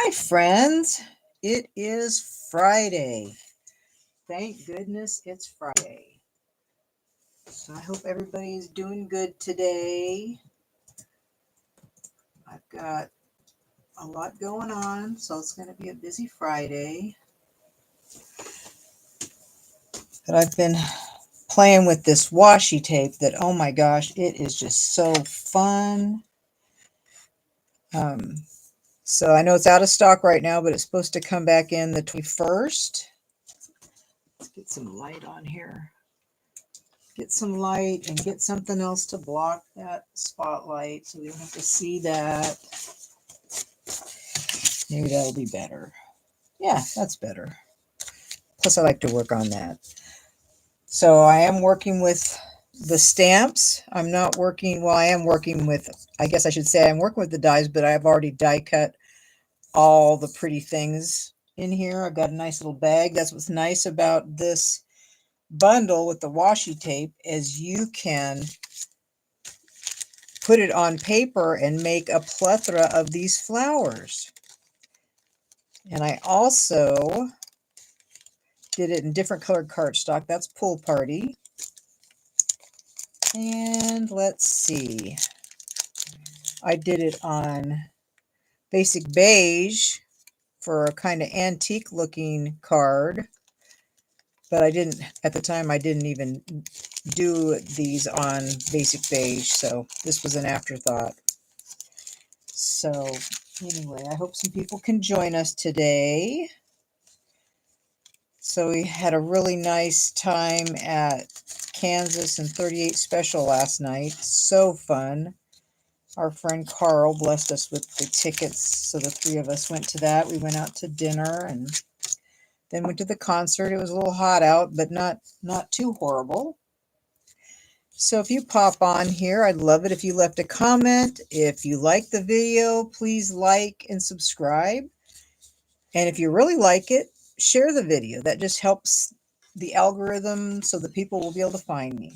Hi, friends. It is Friday. Thank goodness it's Friday. So I hope everybody is doing good today. I've got a lot going on, so it's going to be a busy Friday. But I've been playing with this washi tape that, oh my gosh, it is just so fun. Um, so I know it's out of stock right now, but it's supposed to come back in the 21st. Let's get some light on here. Get some light and get something else to block that spotlight so we don't have to see that. Maybe that'll be better. Yeah, that's better. Plus, I like to work on that. So I am working with the stamps. I'm not working, well, I am working with, I guess I should say I'm working with the dies, but I've already die cut all the pretty things in here. I've got a nice little bag. That's what's nice about this bundle with the washi tape is you can put it on paper and make a plethora of these flowers. And I also did it in different colored cardstock. That's Pool Party. And let's see. I did it on Basic Beige for a kind of antique looking card. But I didn't, at the time, I didn't even do these on Basic Beige. So this was an afterthought. So anyway, I hope some people can join us today. So we had a really nice time at Kansas and 38 Special last night. So fun. Our friend Carl blessed us with the tickets, so the three of us went to that. We went out to dinner and then went to the concert. It was a little hot out, but not too horrible. So if you pop on here, I'd love it if you left a comment. If you like the video, please like and subscribe. And if you really like it, share the video. That just helps the algorithm so that people will be able to find me.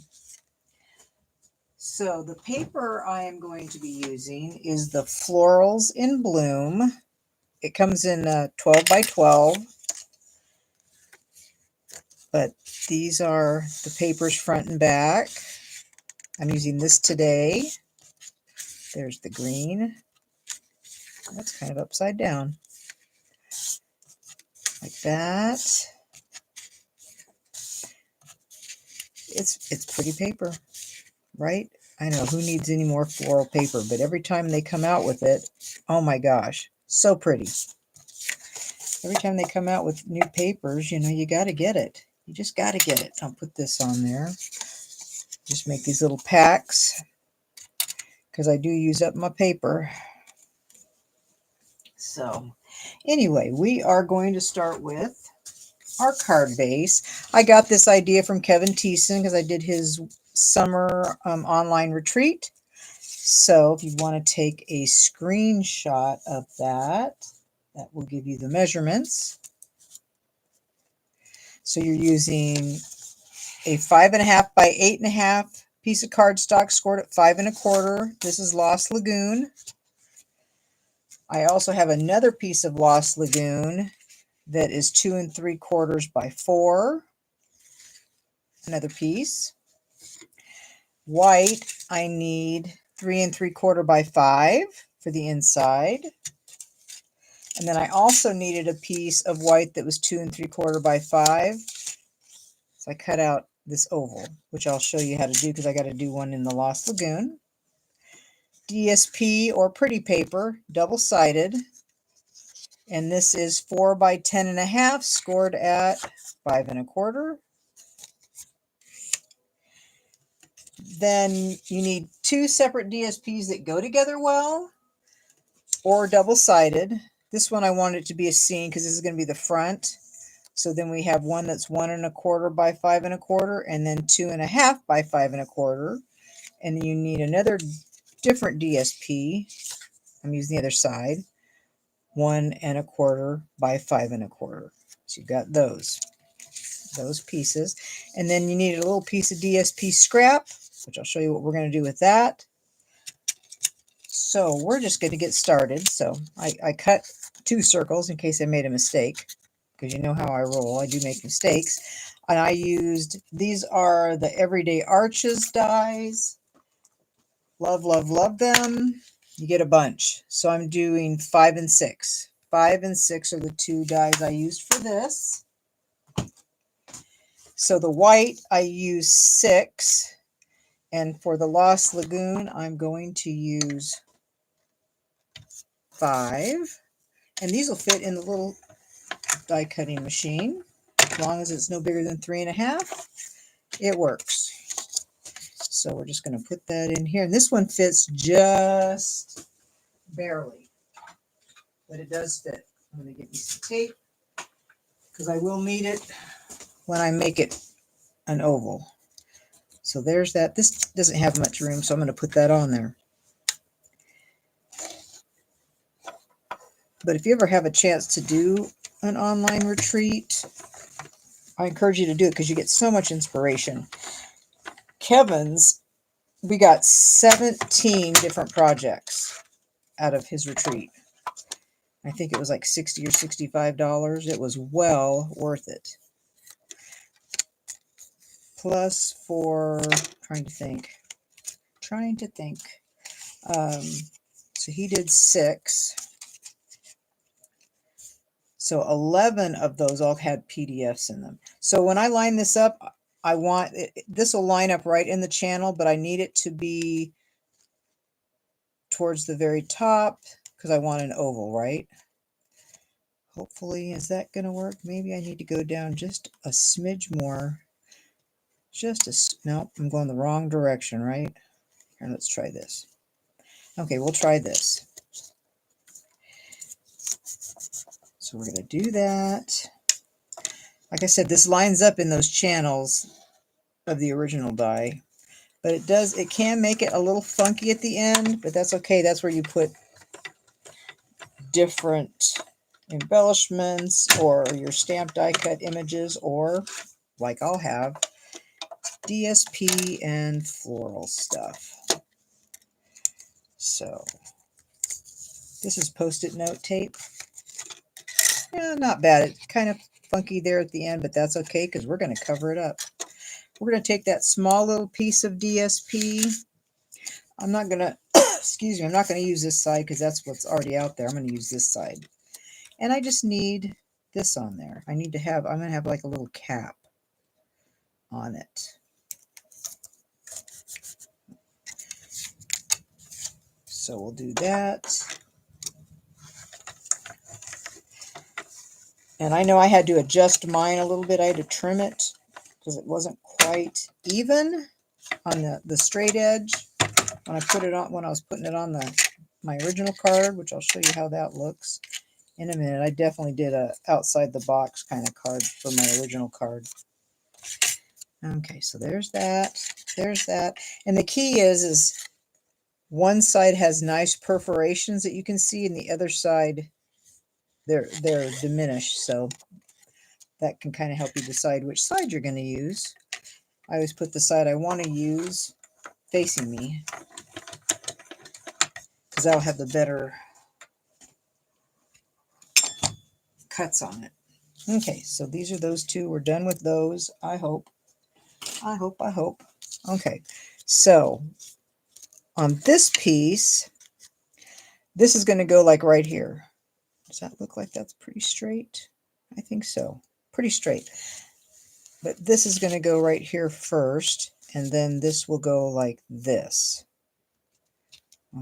So the paper I am going to be using is the Florals in Bloom. It comes in 12 by 12. But these are the papers front and back. I'm using this today. There's the green. That's kind of upside down. Like that. It's pretty paper, right? I know, who needs any more floral paper? But every time they come out with it, oh my gosh, so pretty. Every time they come out with new papers, you know, you got to get it. You just got to get it. I'll put this on there. Just make these little packs because I do use up my paper. So anyway, we are going to start with our card base. I got this idea from Kevin Thiessen because I did his summer online retreat. So if you want to take a screenshot of that, that will give you the measurements. So you're using a 5.5 by 8.5 piece of cardstock scored at 5 1/4. This is Lost Lagoon. I also have another piece of Lost Lagoon that is 2 3/4 by 4. Another piece. White, I need 3 3/4 by 5 for the inside. And then I also needed a piece of white that was 2 3/4 by 5. So I cut out this oval, which I'll show you how to do because I got to do one in the Lost Lagoon. DSP or pretty paper, double-sided. And this is 4 by 10.5, scored at 5 1/4. Then you need 2 separate DSPs that go together well, or double-sided. This one I want it to be a scene because this is going to be the front. So then we have one that's 1 1/4 by 5 1/4, and then 2.5 by 5 1/4. And then you need another different DSP. I'm using the other side. 1 1/4 by 5 1/4. So you've got those pieces. And then you need a little piece of DSP scrap, which I'll show you what we're going to do with that. So we're just going to get started. So I cut 2 circles in case I made a mistake, because you know how I roll. I do make mistakes. And I used, these are the Everyday Arches dies. Love, love, love them. You get a bunch. So I'm doing 5 and 6. 5 and 6 are the 2 dies I used for this. So the white, I use 6. And for the Lost Lagoon, I'm going to use 5. And these will fit in the little die cutting machine. As long as it's no bigger than 3.5, it works. So we're just going to put that in here. And this one fits just barely, but it does fit. I'm going to get me some tape because I will need it when I make it an oval. So there's that. This doesn't have much room, so I'm going to put that on there. But if you ever have a chance to do an online retreat, I encourage you to do it because you get so much inspiration. Kevin's, we got 17 different projects out of his retreat. I think it was like $60 or $65. It was well worth it. Plus for, trying to think. So he did 6. So 11 of those all had PDFs in them. So when I line this up, I want, this will line up right in the channel, but I need it to be towards the very top because I want an oval, right? Hopefully, is that going to work? Maybe I need to go down just a smidge more. No, I'm going the wrong direction, right? Here, let's try this. Okay, we'll try this. So we're going to do that. Like I said, this lines up in those channels of the original die, but it can make it a little funky at the end, but that's okay. That's where you put different embellishments or your stamped die cut images, or like I'll have DSP and floral stuff. So this is Post-it note tape. Yeah, not bad. It's kind of funky there at the end, but that's okay because we're going to cover it up. We're going to take that small little piece of DSP. I'm not going to, excuse me, I'm not going to use this side because that's what's already out there. I'm going to use this side. And I just need this on there. I'm going to have like a little cap on it. So we'll do that. And I know I had to adjust mine a little bit. I had to trim it because it wasn't quite even on the straight edge when I put it on, when I was putting it on my original card, which I'll show you how that looks in a minute. I definitely did a outside the box kind of card for my original card. Okay, so there's that. There's that. And the key is one side has nice perforations that you can see, and the other side they're diminished. So that can kind of help you decide which side you're going to use. I always put the side I want to use facing me because that'll have the better cuts on it. Okay, so these are those two. We're done with those. I hope. Okay, so on this piece, this is going to go like right here. Does that look like that's pretty straight? I think so. Pretty straight. But this is going to go right here first, and then this will go like this.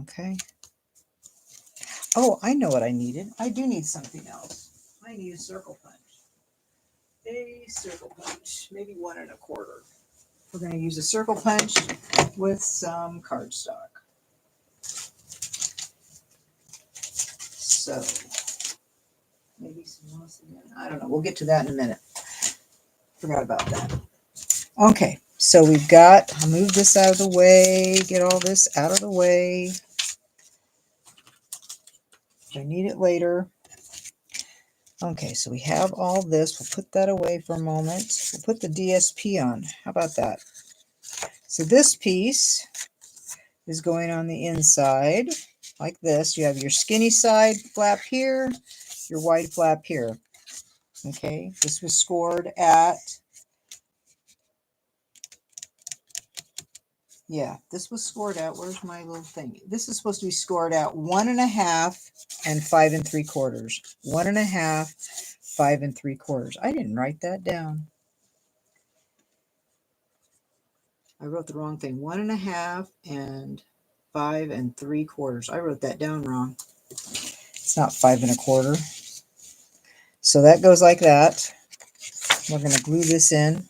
Okay. Oh, I know what I needed. I do need something else. I need a circle punch. A circle punch. Maybe 1 1/4. We're going to use a circle punch with some cardstock. So, maybe some moss again. I don't know. We'll get to that in a minute. Forgot about that. Okay, so we've got, I'll move this out of the way, get all this out of the way. I need it later. Okay, so we have all this. We'll put that away for a moment. We'll put the DSP on. How about that? So this piece is going on the inside, like this. You have your skinny side flap here, your wide flap here. Okay, this was scored at, yeah, this was scored at, where's my little thing? This is supposed to be scored at 1.5 and 5 3/4. 1.5, 5 3/4. I didn't write that down. I wrote the wrong thing. 1.5 and 5 3/4. I wrote that down wrong. It's not 5 1/4. So that goes like that. We're going to glue this in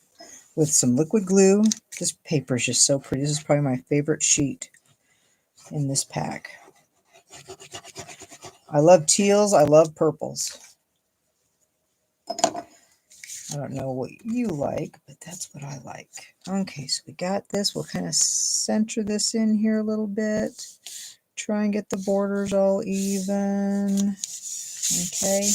with some liquid glue. This paper is just so pretty. This is probably my favorite sheet in this pack. I love teals. I love purples. I don't know what you like, but that's what I like. Okay, so we got this. We'll kind of center this in here a little bit. Try and get the borders all even. Okay.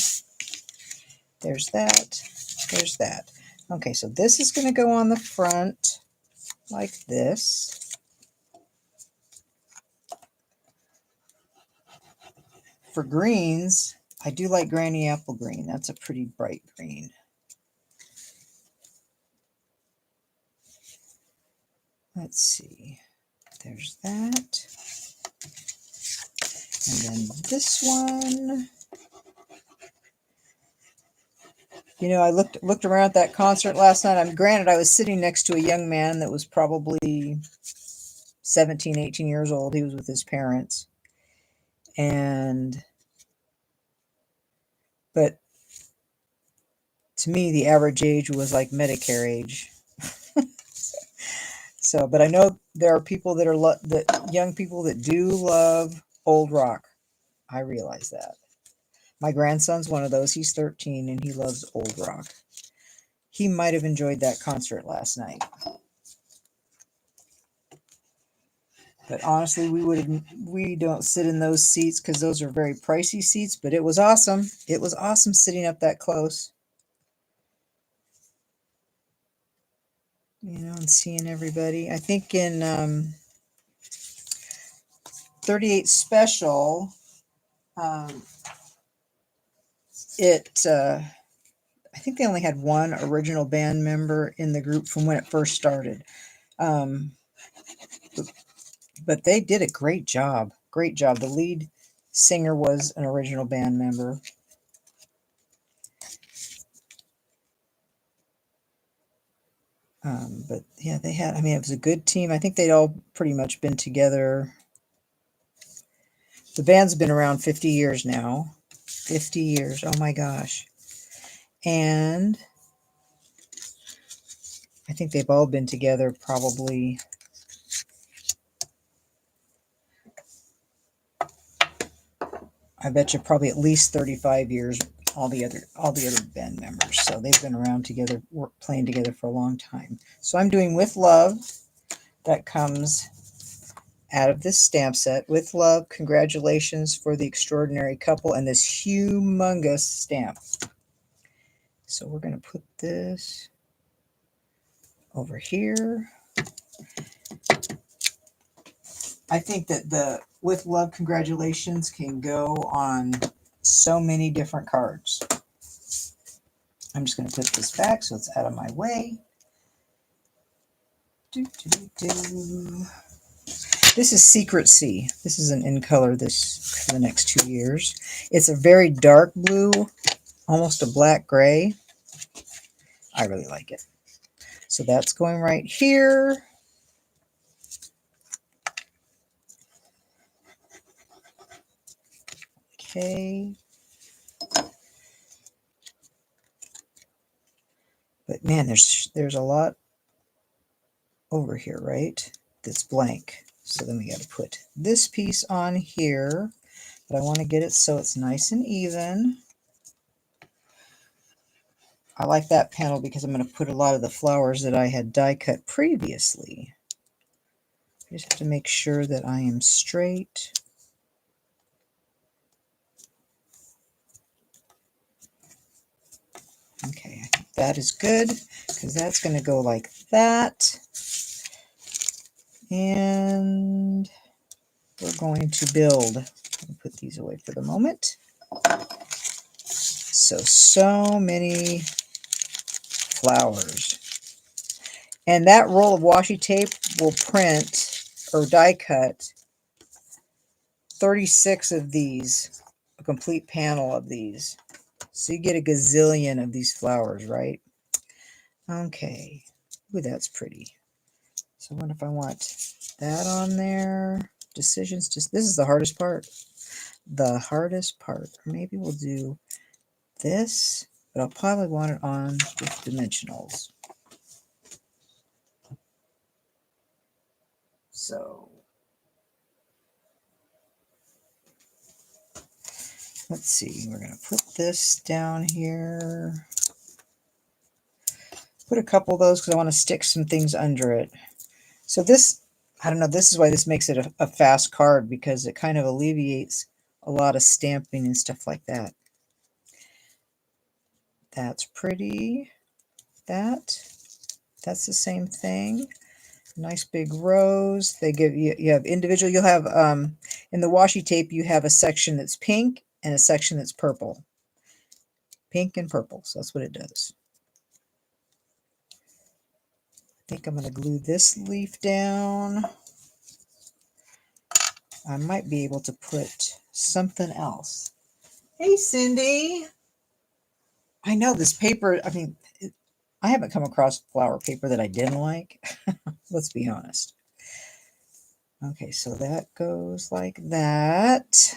There's that. There's that. Okay, so this is going to go on the front like this. For greens, I do like Granny Apple Green. That's a pretty bright green. Let's see. There's that. And then this one. You know, I looked around at that concert last night. Granted, I was sitting next to a young man that was probably 17, 18 years old. He was with his parents. But to me, the average age was like Medicare age. So, but I know there are people that are that young people that do love old rock. I realize that. My grandson's one of those. He's 13 and he loves old rock. He might have enjoyed that concert last night. But honestly, we don't sit in those seats because those are very pricey seats, but it was awesome. It was awesome sitting up that close. You know, and seeing everybody. I think in 38 Special, I think they only had one original band member in the group from when it first started. But they did a great job. Great job. The lead singer was an original band member. But yeah, they had, I mean, it was a good team. I think they'd all pretty much been together. The band's been around 50 years now. 50 years. Oh my gosh. And I think they've all been together probably, I bet you probably at least 35 years, all the other band members. So they've been around together, playing together for a long time. So I'm doing With Love. That comes out of this stamp set. With love, congratulations for the extraordinary couple, and this humongous stamp. So we're going to put this over here. I think that the With Love, congratulations can go on so many different cards. I'm just going to put this back so it's out of my way. This is Secret Sea. This is an in color this for the next 2 years. It's a very dark blue, almost a black gray. I really like it. So that's going right here. Okay. But man, there's a lot over here, right? That's blank. So then we got to put this piece on here. But I want to get it so it's nice and even. I like that panel because I'm going to put a lot of the flowers that I had die cut previously. I just have to make sure that I am straight. Okay, I think that is good because that's going to go like that. And we're going to build. I'll put these away for the moment. So many flowers. And that roll of washi tape will print or die cut 36 of these, a complete panel of these. So you get a gazillion of these flowers, right? Okay. Ooh, that's pretty. So I wonder if I want that on there. Decisions, just this is the hardest part. The hardest part. Or maybe we'll do this, but I'll probably want it on with dimensionals. So let's see, we're going to put this down here. Put a couple of those because I want to stick some things under it. So this, I don't know, this is why this makes it a fast card, because it kind of alleviates a lot of stamping and stuff like that. That's pretty. That's the same thing. Nice big rows. They give you, you have individual, you'll have, in the washi tape, you have a section that's pink and a section that's purple. Pink and purple, so that's what it does. I think I'm going to glue this leaf down. I might be able to put something else. Hey, Cindy. I know this paper, I mean, I haven't come across flower paper that I didn't like. Let's be honest. Okay, so that goes like that.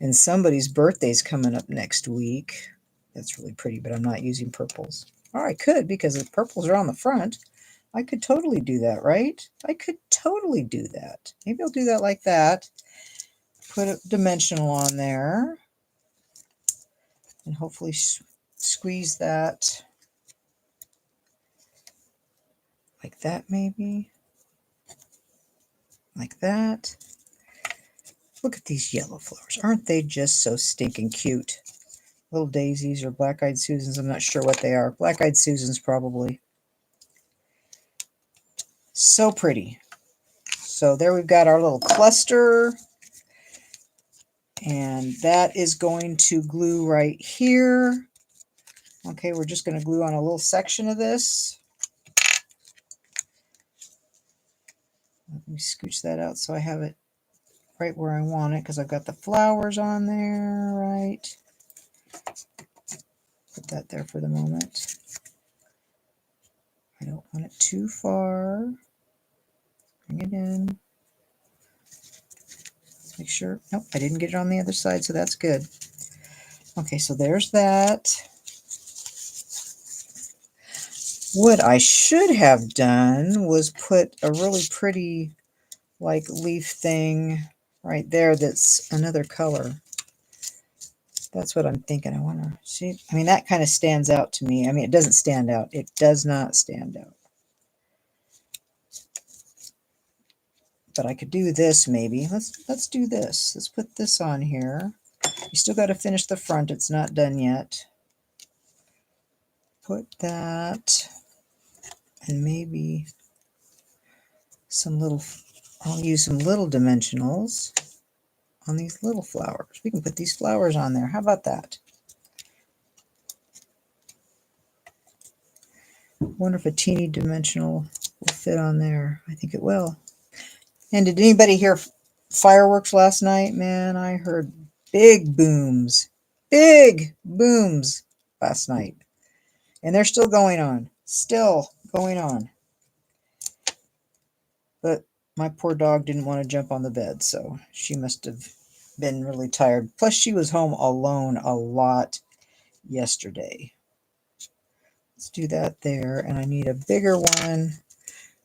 And somebody's birthday's coming up next week. That's really pretty, but I'm not using purples. Or I could, because the purples are on the front. I could totally do that, right? I could totally do that. Maybe I'll do that like that. Put a dimensional on there. And hopefully squeeze that like that, maybe. Like that. Look at these yellow flowers. Aren't they just so stinking cute? Little daisies or black-eyed Susans. I'm not sure what they are. Black-eyed Susans, probably. So pretty. So there we've got our little cluster. And that is going to glue right here. Okay, we're just going to glue on a little section of this. Let me scooch that out so I have it right where I want it, because I've got the flowers on there, right? Put that there for the moment. I don't want it too far. Bring it in. Make sure, nope, I didn't get it on the other side, so that's good. Okay, so there's that. What I should have done was put a really pretty, like, leaf thing right there that's another color. That's what I'm thinking. I want to see. I mean, that kind of stands out to me. I mean, it doesn't stand out. It does not stand out. But I could do this maybe. Let's do this. Let's put this on here. You still got to finish the front. It's not done yet. Put that, and maybe some little, I'll use some little dimensionals on these little flowers. We can put these flowers on there. How about that? Wonder if a teeny dimensional will fit on there. I think it will. And did anybody hear fireworks last night? Man, I heard big booms. Big booms last night. And they're still going on. Still going on. But my poor dog didn't want to jump on the bed, so she must have been really tired. Plus, she was home alone a lot yesterday. Let's do that there. And I need a bigger one.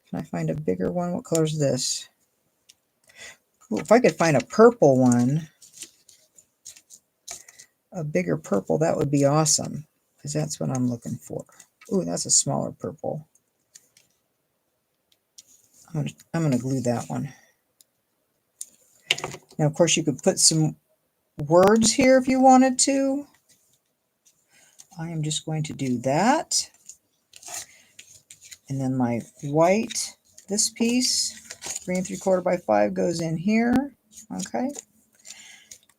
Can I find a bigger one? What color is this? Ooh, if I could find a purple one, a bigger purple, that would be awesome, because that's what I'm looking for. Ooh, that's a smaller purple. I'm gonna glue that one. Now, of course, you could put some words here if you wanted to. I am just going to do that. And then my white, this piece, 3 3/4 by 5 goes in here. Okay.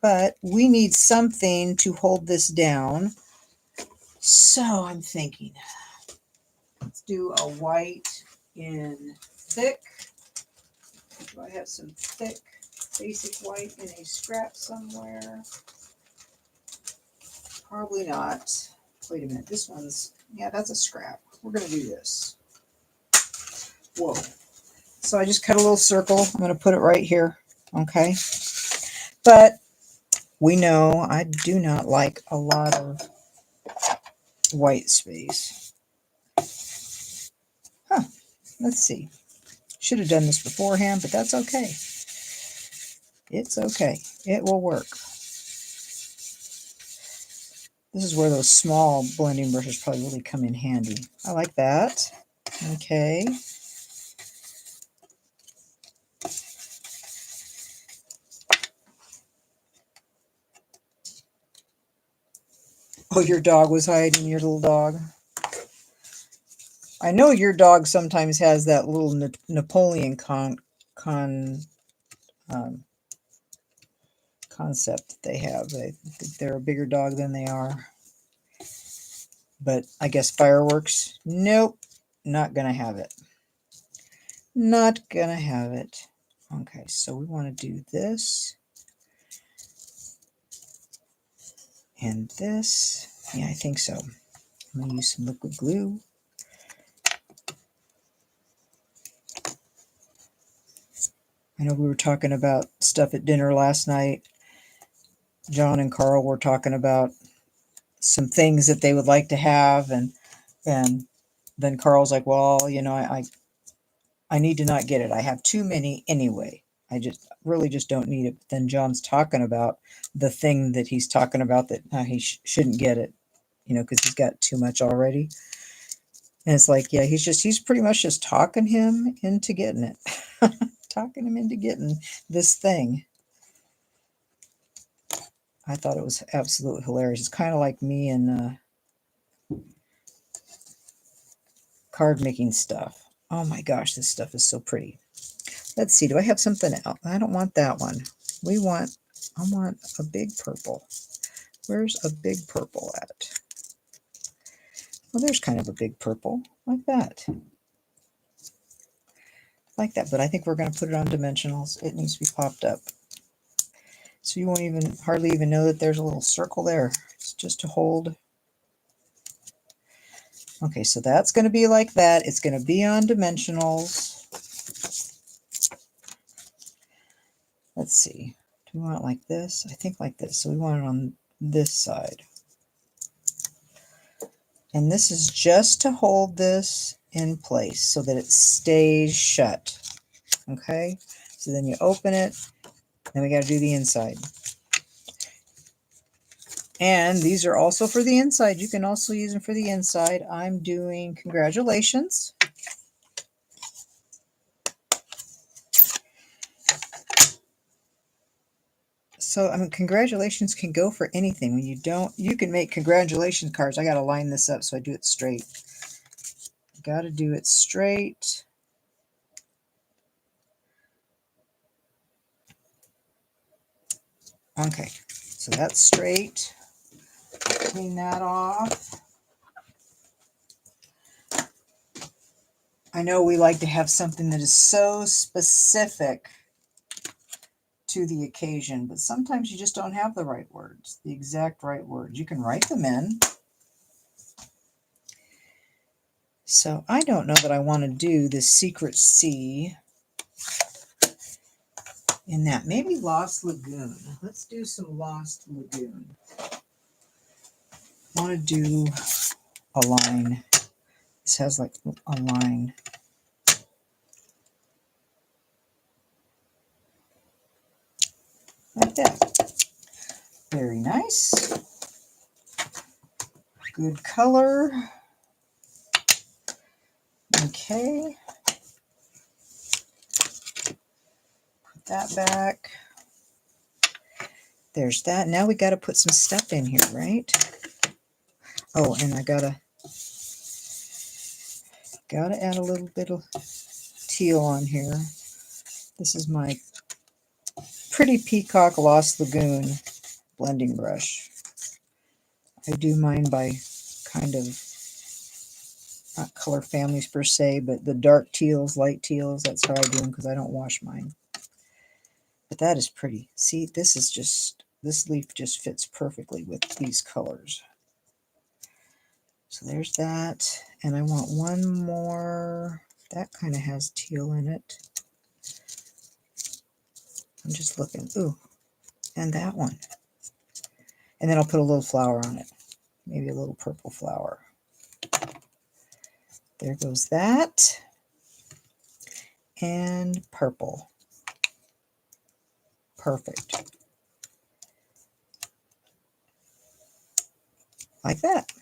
But we need something to hold this down. So I'm thinking, let's do a white in thick. Do I have some thick basic white in a scrap somewhere? Probably not. Wait a minute. This one's, yeah, that's a scrap. We're going to do this. Whoa. So I just cut a little circle. I'm going to put it right here. Okay. But we know I do not like a lot of white space. Huh. Let's see. Should have done this beforehand, but that's okay. It's okay. It will work. This is where those small blending brushes probably really come in handy. I like that. Okay. Oh, your dog was hiding, your little dog. I know your dog sometimes has that little Napoleon concept that they have. They think they're a bigger dog than they are. But I guess fireworks, nope, not going to have it. Not going to have it. Okay, so we want to do this. And this. Yeah, I think so. I'm going to use some liquid glue. I know we were talking about stuff at dinner last night. John and Carl were talking about some things that they would like to have, and then Carl's like, well, you know, I need to not get it. I have too many anyway. I just really just don't need it. But then John's talking about the thing that he's talking about that he shouldn't get it, you know, because he's got too much already. And it's like, yeah, he's pretty much just talking him into getting it. Talking him into getting this thing. I thought it was absolutely hilarious. It's kind of like me and card making stuff. Oh my gosh, this stuff is so pretty. Let's see, do I have something else? I don't want that one. I want a big purple. Where's a big purple at? Well, there's kind of a big purple, like that. Like that, but I think we're going to put it on dimensionals. It needs to be popped up. So you won't hardly even know that there's a little circle there. It's just to hold. Okay, so that's going to be like that. It's going to be on dimensionals. Let's see. Do we want it like this? I think like this. So we want it on this side. And this is just to hold this in place so that it stays shut. Okay? So then you open it. Then we got to do the inside. And these are also for the inside. You can also use them for the inside. I'm doing congratulations. So, I mean, congratulations can go for anything. When you can make congratulations cards. I got to line this up so I do it straight. Got to do it straight. Okay, so that's straight. Clean that off. I know we like to have something that is so specific to the occasion, but sometimes you just don't have the right words, the exact right words. You can write them in. So I don't know that I want to do this secret C in that. Maybe Lost Lagoon. Let's do some Lost Lagoon. I want to do a line. This has like a line. Like that. Very nice. Good color. Okay. Put that back. There's that. Now we got to put some stuff in here, right? Oh, and I gotta add a little bit of teal on here. This is my Pretty Peacock Lost Lagoon blending brush. I do mine by kind of, not color families per se, but the dark teals, light teals, that's how I do them because I don't wash mine. But that is pretty. See, this is just, this leaf just fits perfectly with these colors. So there's that. And I want one more. That kind of has teal in it. I'm just looking. Ooh, and that one. And then I'll put a little flower on it. Maybe a little purple flower. There goes that. And purple. Perfect. Like that.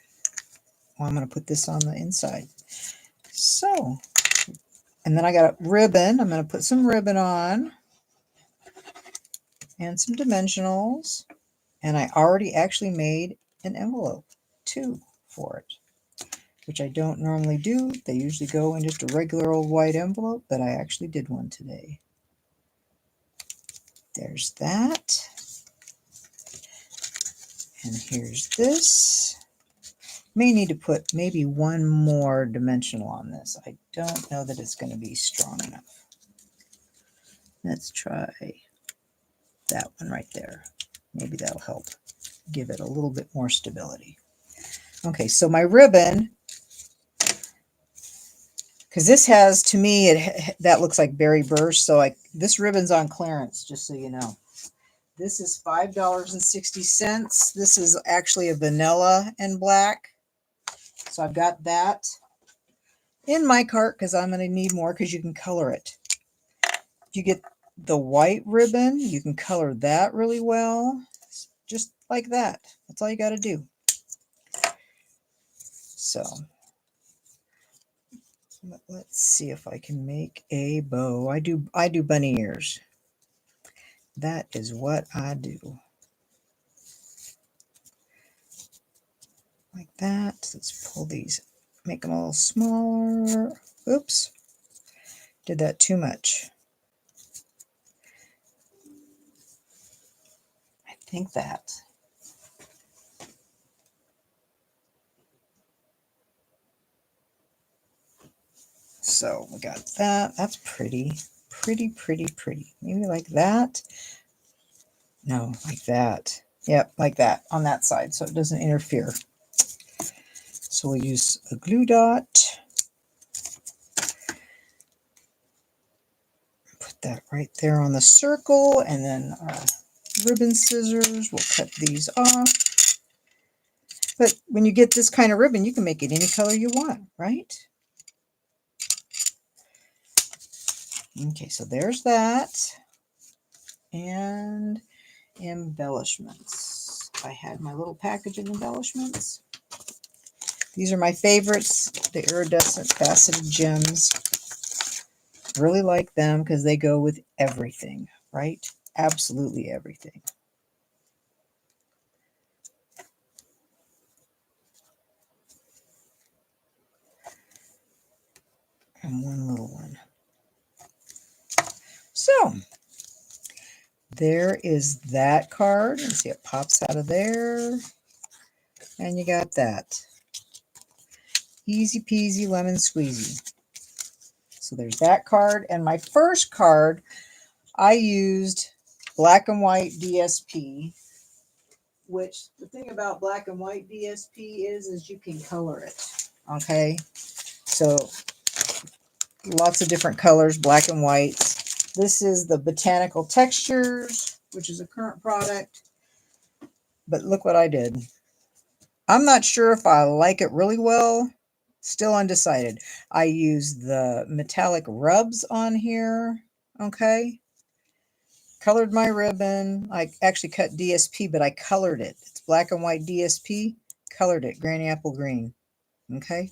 Well, I'm going to put this on the inside. So, and then I got a ribbon. I'm going to put some ribbon on. And some dimensionals. And I already actually made an envelope, too, for it, which I don't normally do. They usually go in just a regular old white envelope, but I actually did one today. There's that. And here's this. May need to put maybe one more dimensional on this. I don't know that it's going to be strong enough. Let's try that one right there. Maybe that'll help give it a little bit more stability. Okay, so my ribbon, because this has, to me, that looks like berry burst. So this ribbon's on clearance, just so you know. This is $5.60. This is actually a vanilla and black. So I've got that in my cart because I'm going to need more because you can color it. If you get the white ribbon, you can color that really well. Just like that. That's all you got to do. So let's see if I can make a bow. I do bunny ears. That is what I do. Like that. Let's pull these, make them a little smaller. Oops. Did that too much. I think that. So we got that. That's pretty. Pretty. Maybe like that. No, like that. Yep, like that on that side so it doesn't interfere. So we'll use a glue dot. Put that right there on the circle, and then our ribbon scissors, we'll cut these off. But when you get this kind of ribbon, you can make it any color you want, right? Okay, so there's that. And embellishments. I had my little package of embellishments. These are my favorites, the iridescent faceted gems. Really like them because they go with everything, right? Absolutely everything. And one little one. So, there is that card. Let's see, it pops out of there. And you got that. Easy peasy lemon squeezy. So there's that card. And my first card, I used black and white DSP, which the thing about black and white DSP is you can color it. Okay. So lots of different colors, black and white. This is the Botanical Textures, which is a current product. But look what I did. I'm not sure if I like it really well. Still undecided. I used the metallic rubs on here. Okay. Colored my ribbon. I actually cut DSP, but I colored it. It's black and white DSP. Colored it. Granny apple green. Okay.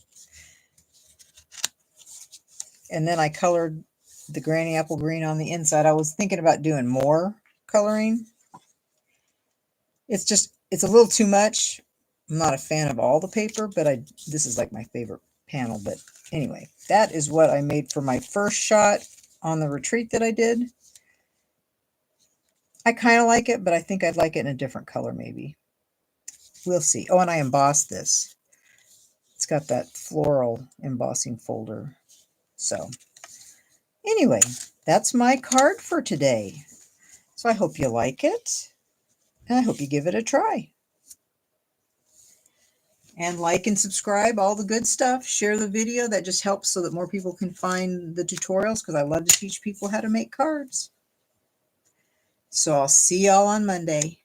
And then I colored the granny apple green on the inside. I was thinking about doing more coloring. It's a little too much. I'm not a fan of all the paper, but this is like my favorite panel. But anyway, that is what I made for my first shot. on the retreat that I did. I kind of like it, but I think I'd like it in a different color maybe. We'll see. Oh, and I embossed this. It's got that floral embossing folder. So anyway, that's my card for today. So I hope you like it, and I hope you give it a try. And like and subscribe, all the good stuff. Share the video. That just helps so that more people can find the tutorials, because I love to teach people how to make cards. So I'll see y'all on Monday.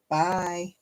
Bye.